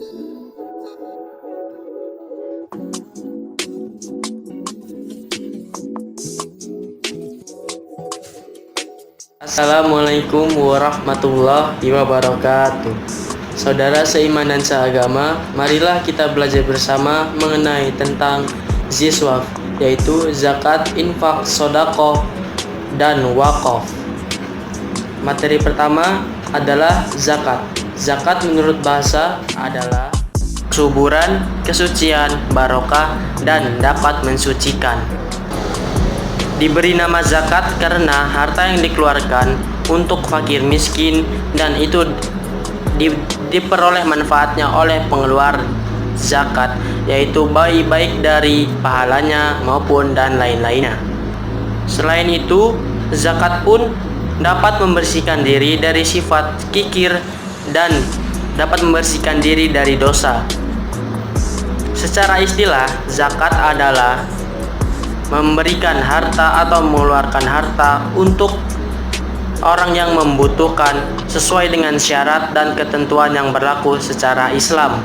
Assalamualaikum warahmatullahi wabarakatuh. Saudara seiman dan seagama, marilah kita belajar bersama mengenai tentang ziswaf, yaitu zakat, infak, sodakoh, dan wakaf. Materi pertama adalah zakat. Zakat menurut bahasa adalah kesuburan, kesucian, barokah, dan dapat mensucikan. Diberi nama zakat karena harta yang dikeluarkan untuk fakir miskin dan itu diperoleh manfaatnya oleh pengeluar zakat, yaitu baik dari pahalanya maupun dan lain-lainnya. Selain itu, zakat pun dapat membersihkan diri dari sifat kikir dan dapat membersihkan diri dari dosa. Secara istilah, zakat adalah memberikan harta atau mengeluarkan harta untuk orang yang membutuhkan sesuai dengan syarat dan ketentuan yang berlaku secara Islam.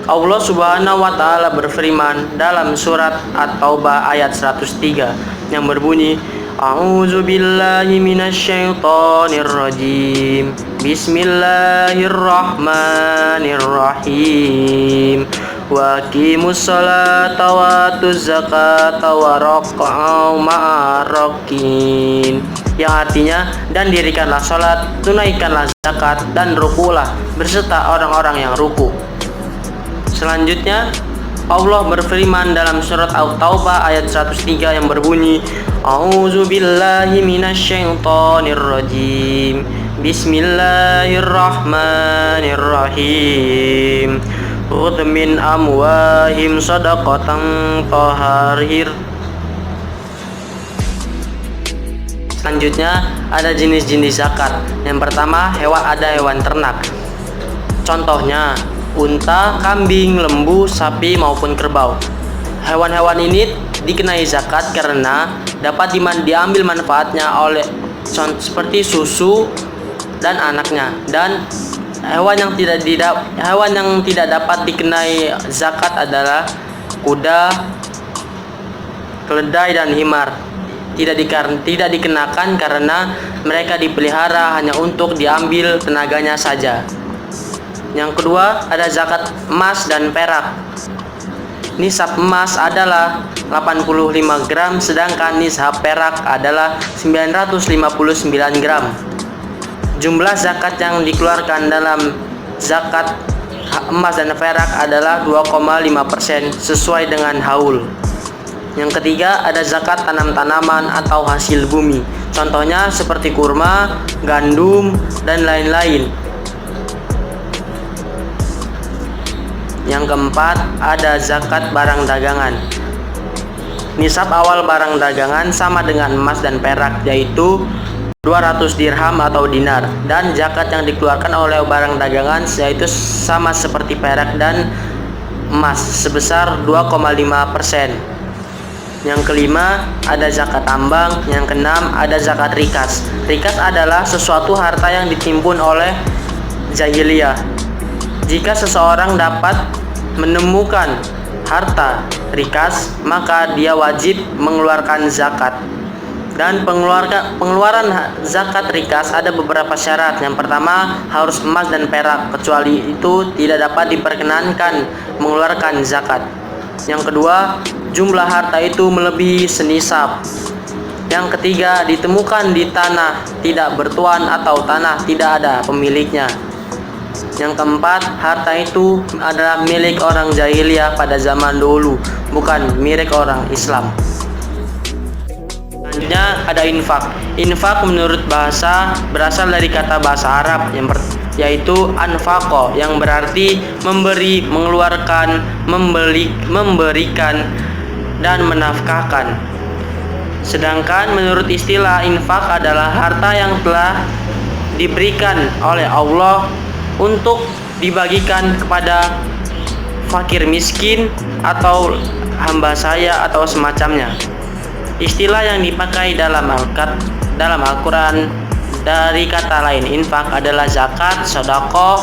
Allah Subhanahu wa taala berfirman dalam surat At-Taubah ayat 103 yang berbunyi, A'udzu billahi minasyaitonir rajim. Bismillahirrahmanirrahim. Wa aqimus sholata wa atuz zakata warqa'u ma'arrakin, yang artinya, dan dirikanlah sholat, tunaikanlah zakat, dan rukulah berserta orang-orang yang ruku. Selanjutnya, Allah berfirman dalam surat At-Taubah ayat 103 yang berbunyi, A'udzu billahi minasyaitonir rajim. Bismillahirrahmanirrahim. Khudh min amwahim shadaqatan tahhir. Selanjutnya ada jenis-jenis zakat. Yang pertama, ada hewan ternak. Contohnya unta, kambing, lembu, sapi maupun kerbau. Hewan-hewan ini dikenai zakat karena dapat diambil manfaatnya oleh seperti susu dan anaknya. Dan hewan yang tidak dapat dikenai zakat adalah kuda, keledai, dan himar. Tidak dikenakan karena mereka dipelihara hanya untuk diambil tenaganya saja. Yang kedua, ada zakat emas dan perak. Nisab emas adalah 85 gram, sedangkan nisab perak adalah 959 gram. Jumlah zakat yang dikeluarkan dalam zakat emas dan perak adalah 2,5% sesuai dengan haul. Yang ketiga, ada zakat tanam-tanaman atau hasil bumi. Contohnya seperti kurma, gandum, dan lain-lain. Yang keempat, ada zakat barang dagangan. Nisab awal barang dagangan sama dengan emas dan perak, yaitu 200 dirham atau dinar, dan zakat yang dikeluarkan oleh barang dagangan yaitu sama seperti perak dan emas sebesar 2,5%. Yang kelima, ada zakat tambang. Yang keenam, ada zakat rikas. Rikas adalah sesuatu harta yang ditimbun oleh jahiliyah. Jika seseorang dapat menemukan harta rikas, maka dia wajib mengeluarkan zakat. Dan pengeluaran zakat rikas ada beberapa syarat. Yang pertama, harus emas dan perak, kecuali itu tidak dapat diperkenankan mengeluarkan zakat. Yang kedua, jumlah harta itu melebihi senisab. Yang ketiga, ditemukan di tanah tidak bertuan atau tanah tidak ada pemiliknya. Yang keempat, harta itu adalah milik orang jahiliyah pada zaman dulu, bukan milik orang Islam. Selanjutnya ada infak. Infak menurut bahasa berasal dari kata bahasa Arab yaitu anfaqo, yang berarti memberi, mengeluarkan, memberikan, dan menafkahkan. Sedangkan menurut istilah, infak adalah harta yang telah diberikan oleh Allah untuk dibagikan kepada fakir miskin atau hamba saya atau semacamnya. Istilah yang dipakai dalam Al-Quran dari kata lain infak adalah zakat, sedekah,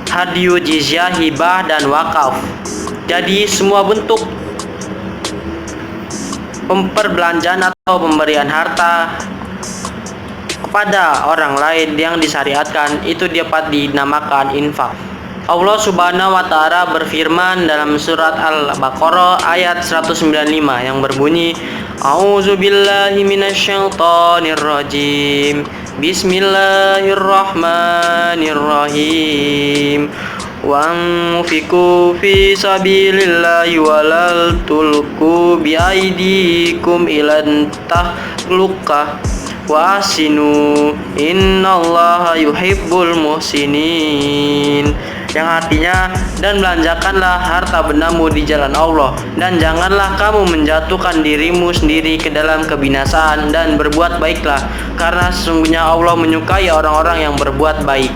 hadyu, jizyah, hibah, dan wakaf. Jadi semua bentuk perbelanjaan atau pemberian harta kepada orang lain yang disyariatkan itu dapat dinamakan infak. Allah Subhanahu wa Ta'ala berfirman dalam surat Al-Baqarah ayat 195 yang berbunyi, A'udzubillahi minasyaitonir rajim. Bismillahirrahmanirrahim. Wa anfiqu fi sabilillahi wa la tulqu bi aydikum ilan tahlukah wa asinu innallaha yuhibbul muhsinin, yang artinya, dan belanjakanlah harta bendamu di jalan Allah, dan janganlah kamu menjatuhkan dirimu sendiri ke dalam kebinasaan, dan berbuat baiklah, karena sesungguhnya Allah menyukai orang-orang yang berbuat baik.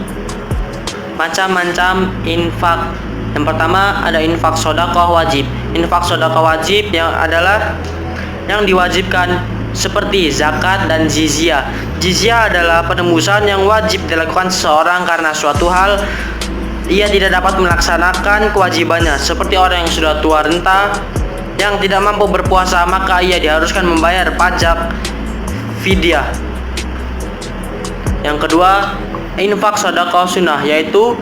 Macam-macam infak. Yang pertama ada infak sedekah wajib. Infak sedekah wajib yang adalah yang diwajibkan seperti zakat dan jizyah. Jizyah adalah penembusan yang wajib dilakukan seseorang karena suatu hal ia tidak dapat melaksanakan kewajibannya, seperti orang yang sudah tua renta yang tidak mampu berpuasa, maka ia diharuskan membayar pajak fidyah. Yang kedua, infak sedekah sunnah, yaitu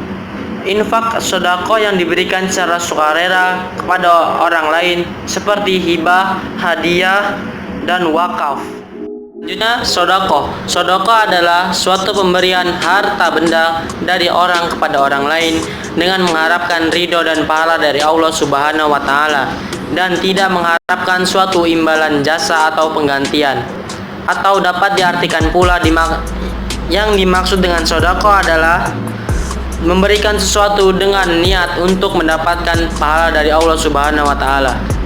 infak sedekah yang diberikan secara sukarela kepada orang lain seperti hibah, hadiah, dan wakaf. Selanjutnya, sedekah. Sedekah adalah suatu pemberian harta benda dari orang kepada orang lain dengan mengharapkan ridho dan pahala dari Allah Subhanahu wa Ta'ala, dan tidak mengharapkan suatu imbalan jasa atau penggantian. Atau dapat diartikan pula yang dimaksud dengan sedekah adalah memberikan sesuatu dengan niat untuk mendapatkan pahala dari Allah Subhanahu wa Ta'ala.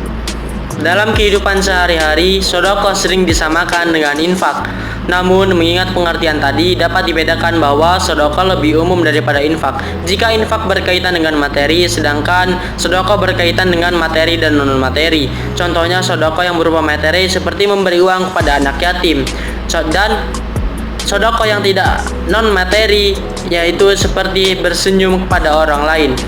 Dalam kehidupan sehari-hari, sedekah sering disamakan dengan infak. Namun, mengingat pengertian tadi, dapat dibedakan bahwa sedekah lebih umum daripada infak. Jika infak berkaitan dengan materi, sedangkan sedekah berkaitan dengan materi dan non-materi. Contohnya, sedekah yang berupa materi seperti memberi uang kepada anak yatim. Dan sedekah yang tidak non-materi, yaitu seperti bersenyum kepada orang lain.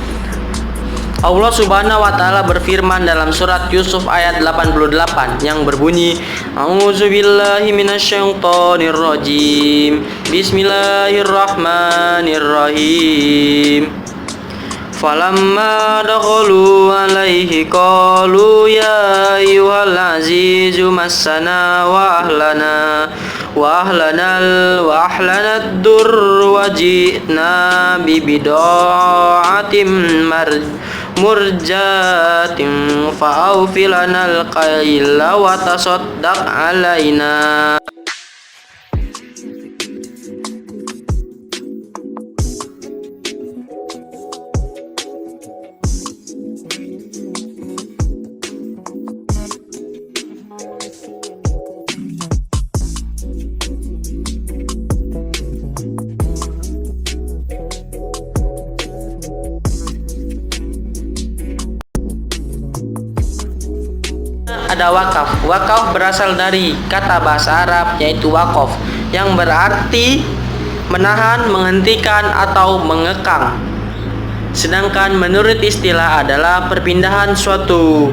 Allah Subhanahu wa Ta'ala berfirman dalam surat Yusuf ayat 88 yang berbunyi, A'udzubillahi minasyaitonir rajim. Bismillahirrahmanirrahim. Falamma dakhalu alaihi qalu ya ayyuhal azizu massana wa ahlana ad-dur wa ji'na bi bida'atin murjatin fa'awfi lanal qayla wa tasaddaq alaina. Ada wakaf. Wakaf berasal dari kata bahasa Arab yaitu wakof, yang berarti menahan, menghentikan, atau mengekang. Sedangkan menurut istilah adalah perpindahan suatu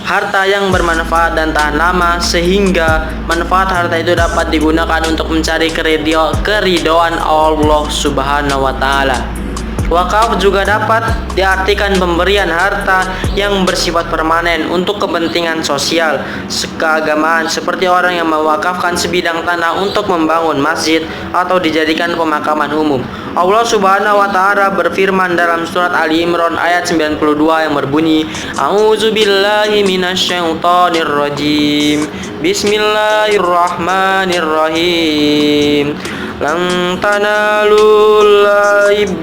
harta yang bermanfaat dan tahan lama, sehingga manfaat harta itu dapat digunakan untuk mencari keridhaan Allah Subhanahu wa Ta'ala. Wakaf juga dapat diartikan pemberian harta yang bersifat permanen untuk kepentingan sosial keagamaan, seperti orang yang mewakafkan sebidang tanah untuk membangun masjid atau dijadikan pemakaman umum. Allah Subhanahu wa Ta'ala berfirman dalam surat Ali Imran ayat 92 yang berbunyi, A'udzubillahi minasyaitonir rajim. Bismillahirrahmanirrahim. Lan tanalul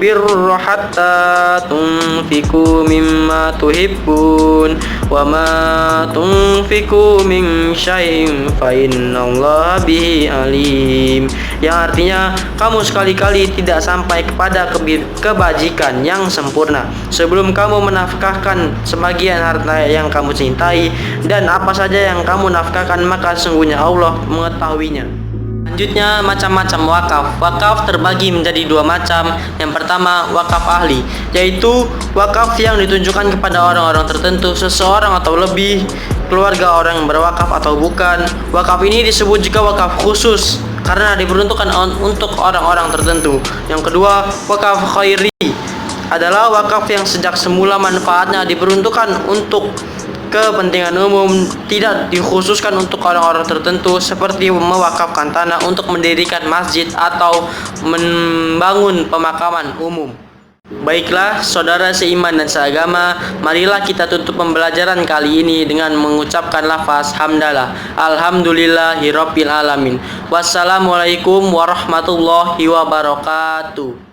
birra hatta tunfiqu mimma tuhibbun wa ma tunfiqu min syai'in fa innallaha bihi alim. Yang artinya, kamu sekali-kali tidak sampai kepada kebajikan yang sempurna sebelum kamu menafkahkan sebagian harta yang kamu cintai, dan apa saja yang kamu nafkahkan maka sesungguhnya Allah mengetahuinya. Selanjutnya, macam-macam wakaf. Wakaf terbagi menjadi dua macam. Yang pertama, wakaf ahli, yaitu wakaf yang ditujukan kepada orang-orang tertentu, seseorang atau lebih, keluarga orang yang berwakaf atau bukan. Wakaf ini disebut juga wakaf khusus karena diperuntukkan untuk orang-orang tertentu. Yang kedua, wakaf khairi adalah wakaf yang sejak semula manfaatnya diperuntukkan untuk kepentingan umum, tidak dikhususkan untuk orang-orang tertentu, seperti mewakafkan tanah untuk mendirikan masjid atau membangun pemakaman umum. Baiklah, saudara seiman dan seagama, marilah kita tutup pembelajaran kali ini dengan mengucapkan lafaz hamdalah. Alhamdulillahirabbil alamin. Wassalamualaikum warahmatullahi wabarakatuh.